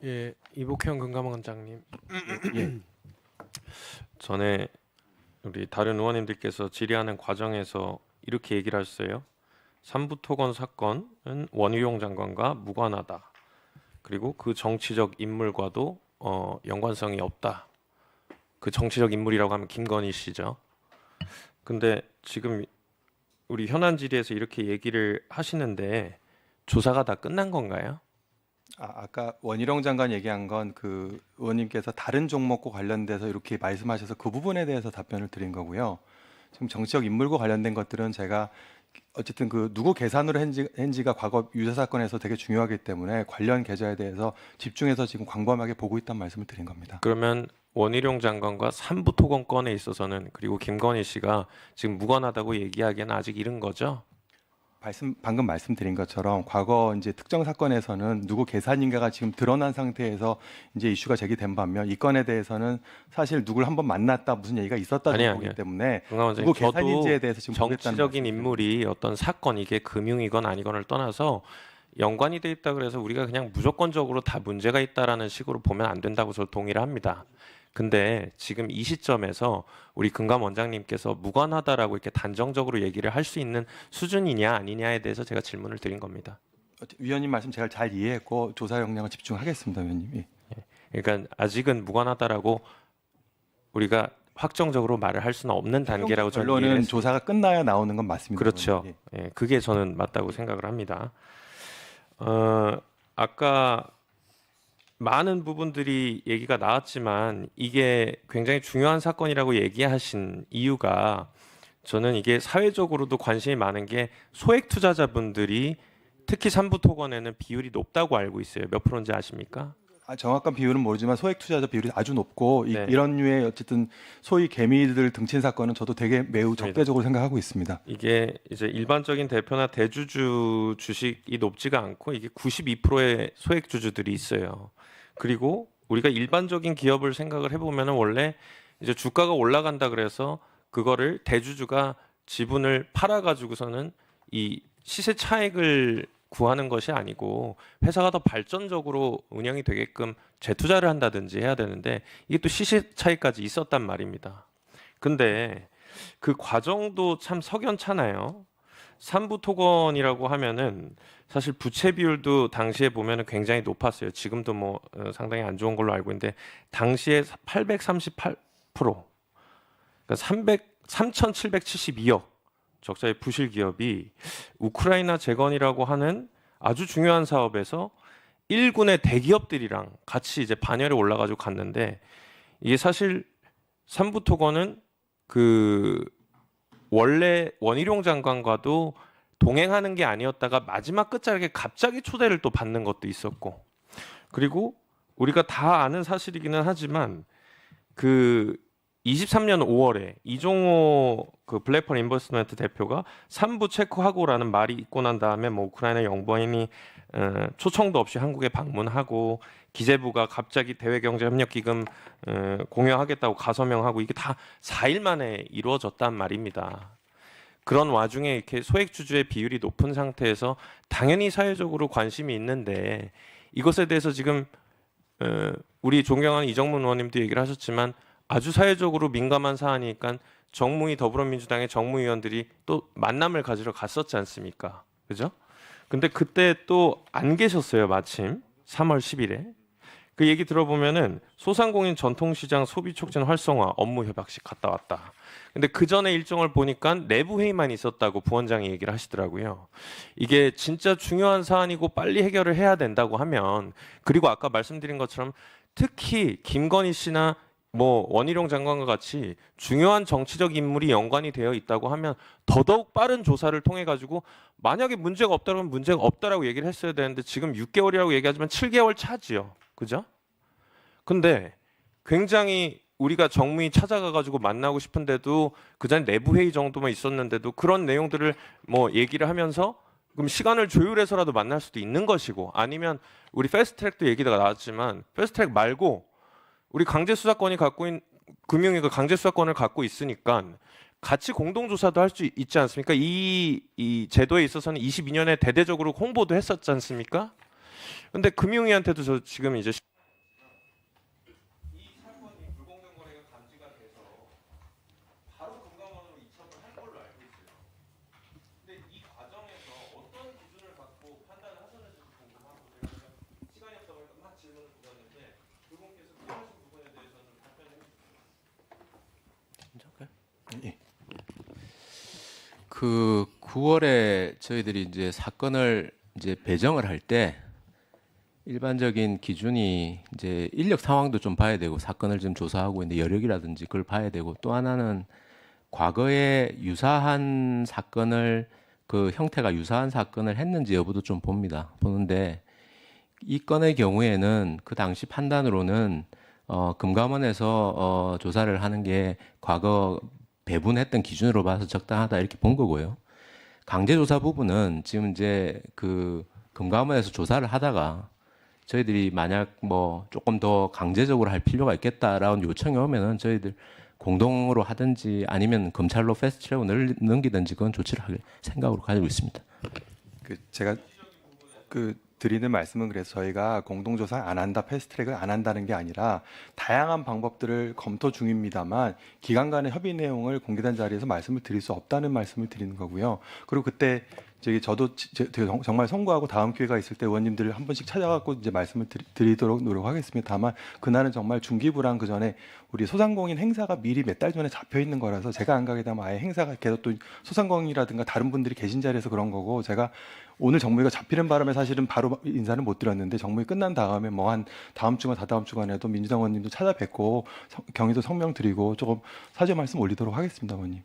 예, 이복형 금감원장님. 예. 전에 우리 다른 의원님들께서 질의하는 과정에서 이렇게 얘기를 하셨어요. 삼부토건 사건은 원희룡 장관과 무관하다. 그리고 그 정치적 인물과도 연관성이 없다. 그 정치적 인물이라고 하면 김건희 씨죠. 근데 지금 우리 현안 질의에서 이렇게 얘기를 하시는데 조사가 다 끝난 건가요? 아까 원희룡 장관 얘기한 건 그 의원님께서 다른 종목과 관련돼서 이렇게 말씀하셔서 그 부분에 대해서 답변을 드린 거고요. 지금 정치적 인물과 관련된 것들은 제가 어쨌든 그 누구 계산으로 한지가 과거 유사 사건에서 되게 중요하기 때문에 관련 계좌에 대해서 집중해서 지금 광범하게 보고 있다는 말씀을 드린 겁니다. 그러면 원희룡 장관과 삼부토건 건에 있어서는 그리고 김건희 씨가 지금 무관하다고 얘기하기에는 아직 이른 거죠? 방금 말씀드린 것처럼 과거 이제 특정 사건에서는 누구 계산인가가 지금 드러난 상태에서 이제 이슈가 제기된 반면 이 건에 대해서는 사실 누굴 한번 만났다 무슨 얘기가 있었다 아니요, 정도이기 아니요. 때문에 금감원장님, 누구 계산인지에 대해서 지금 보겠다는 정치적인 말씀입니다. 인물이 어떤 사건 이게 금융이건 아니건을 떠나서 연관이 돼 있다 그래서 우리가 그냥 무조건적으로 다 문제가 있다라는 식으로 보면 안 된다고 저 동의를 합니다. 근데 지금 이 시점에서 우리 금감원장님께서 무관하다라고 이렇게 단정적으로 얘기를 할 수 있는 수준이냐 아니냐에 대해서 제가 질문을 드린 겁니다. 위원님 말씀 제가 잘 이해했고 조사 역량을 집중하겠습니다, 위원님. 그러니까 아직은 무관하다라고 우리가 확정적으로 말을 할 수는 없는 단계라고 저는 이해를 결론은 했습니다. 조사가 끝나야 나오는 건 맞습니다. 그렇죠. 의원님. 예, 그게 저는 맞다고 생각을 합니다. 아까 많은 부분들이 얘기가 나왔지만 이게 굉장히 중요한 사건이라고 얘기하신 이유가 저는 이게 사회적으로도 관심이 많은 게 소액 투자자분들이 특히 삼부토건에는 비율이 높다고 알고 있어요. 몇 프로인지 아십니까? 정확한 비율은 모르지만 소액 투자자 비율이 아주 높고 네. 이런 류의 어쨌든 소위 개미들 등친 사건은 저도 되게 매우 맞습니다. 적대적으로 생각하고 있습니다. 이게 이제 일반적인 대표나 대주주 주식이 높지가 않고 이게 92%의 소액 주주들이 있어요. 그리고 우리가 일반적인 기업을 생각을 해보면 원래 이제 주가가 올라간다 그래서 그거를 대주주가 지분을 팔아가지고서는 이 시세 차익을 구하는 것이 아니고 회사가 더 발전적으로 운영이 되게끔 재투자를 한다든지 해야 되는데 이게 또 시세 차익까지 있었단 말입니다. 근데 그 과정도 참 석연찮아요. 삼부토건이라고 하면은 사실 부채 비율도 당시에 보면은 굉장히 높았어요. 지금도 뭐 상당히 안 좋은 걸로 알고 있는데 당시에 838%, 그러니까 3,772억 적자의 부실 기업이 우크라이나 재건이라고 하는 아주 중요한 사업에서 일군의 대기업들이랑 같이 이제 반열에 올라가지고 갔는데 이게 사실 삼부토건은 그 원래 원희룡 장관과도 동행하는 게 아니었다가 마지막 끝자락에 갑자기 초대를 또 받는 것도 있었고 그리고 우리가 다 아는 사실이기는 하지만 그 23년 5월에 이종호 그 블랙펄 인버스트먼트 대표가 삼부 체크하고라는 말이 있고 난 다음에 뭐 우크라이나 영부인이 초청도 없이 한국에 방문하고 기재부가 갑자기 대외경제협력기금 공여하겠다고 가서명하고 이게 다 4일 만에 이루어졌단 말입니다. 그런 와중에 이렇게 소액 주주의 비율이 높은 상태에서 당연히 사회적으로 관심이 있는데 이것에 대해서 지금 우리 존경하는 이정문 의원님도 얘기를 하셨지만 아주 사회적으로 민감한 사안이니까 정무위 더불어민주당의 정무위원들이 또 만남을 가지러 갔었지 않습니까? 그죠? 근데 그때 또 안 계셨어요. 마침 3월 10일에. 그 얘기 들어보면은 소상공인 전통시장 소비 촉진 활성화 업무 협약식 갔다 왔다. 근데 그 전에 일정을 보니까 내부 회의만 있었다고 부원장이 얘기를 하시더라고요. 이게 진짜 중요한 사안이고 빨리 해결을 해야 된다고 하면 그리고 아까 말씀드린 것처럼 특히 김건희 씨나 뭐 원희룡 장관과 같이 중요한 정치적 인물이 연관이 되어 있다고 하면 더더욱 빠른 조사를 통해 가지고 만약에 문제가 없다면 문제가 없다라고 얘기를 했어야 되는데 지금 6개월이라고 얘기하지만 7개월 차지요. 그죠? 근데 굉장히 우리가 정무위 찾아가 가지고 만나고 싶은데도 그전에 내부 회의 정도만 있었는데도 그런 내용들을 뭐 얘기를 하면서 그럼 시간을 조율해서라도 만날 수도 있는 것이고 아니면 우리 패스트트랙도 얘기가 나왔지만 패스트트랙 말고 우리 강제수사권이 갖고 있는 금융위가 강제수사권을 갖고 있으니까 같이 공동조사도 할 수 있지 않습니까? 이 제도에 있어서는 22년에 대대적으로 홍보도 했었지 않습니까? 근데 금융위한테도 저 지금 이제 그 9월에 저희들이 이제 사건을 이제 배정을 할 때 일반적인 기준이 이제 인력 상황도 좀 봐야 되고 사건을 좀 조사하고 있는데 여력이라든지 그걸 봐야 되고 또 하나는 과거에 유사한 사건을 그 형태가 유사한 사건을 했는지 여부도 좀 보는데 이 건의 경우에는 그 당시 판단으로는 금감원에서 조사를 하는 게 과거 배분했던 기준으로 봐서 적당하다 이렇게 본 거고요. 강제조사 부분은 지금 이제 그 금감원에서 조사를 하다가 저희들이 만약 뭐 조금 더 강제적으로 할 필요가 있겠다라는 요청이 오면은 저희들 공동으로 하든지 아니면 검찰로 패스트트랙으로 넘기든지 그건 조치를 할 생각으로 가지고 있습니다. 제가 드리는 말씀은 그래서 저희가 공동조사 안 한다, 패스트트랙을 안 한다는 게 아니라 다양한 방법들을 검토 중입니다만 기관 간의 협의 내용을 공개된 자리에서 말씀을 드릴 수 없다는 말씀을 드리는 거고요. 그리고 그때 저도 정말 송구하고 다음 기회가 있을 때 의원님들을 한 번씩 찾아갖고 이제 말씀을 드리도록 노력하겠습니다. 다만 그날은 정말 중기부랑 그 전에 우리 소상공인 행사가 미리 몇 달 전에 잡혀 있는 거라서 제가 안 가게 되면 아예 행사가 계속 또 소상공인이라든가 다른 분들이 계신 자리에서 그런 거고 제가 오늘 정무위가 잡히는 바람에 사실은 바로 인사는 못 드렸는데 정무위 끝난 다음에 뭐 한 다음 주간 다다음 주간에도 민주당 의원님도 찾아뵙고 경위도 성명 드리고 조금 사죄 말씀 올리도록 하겠습니다, 의원님.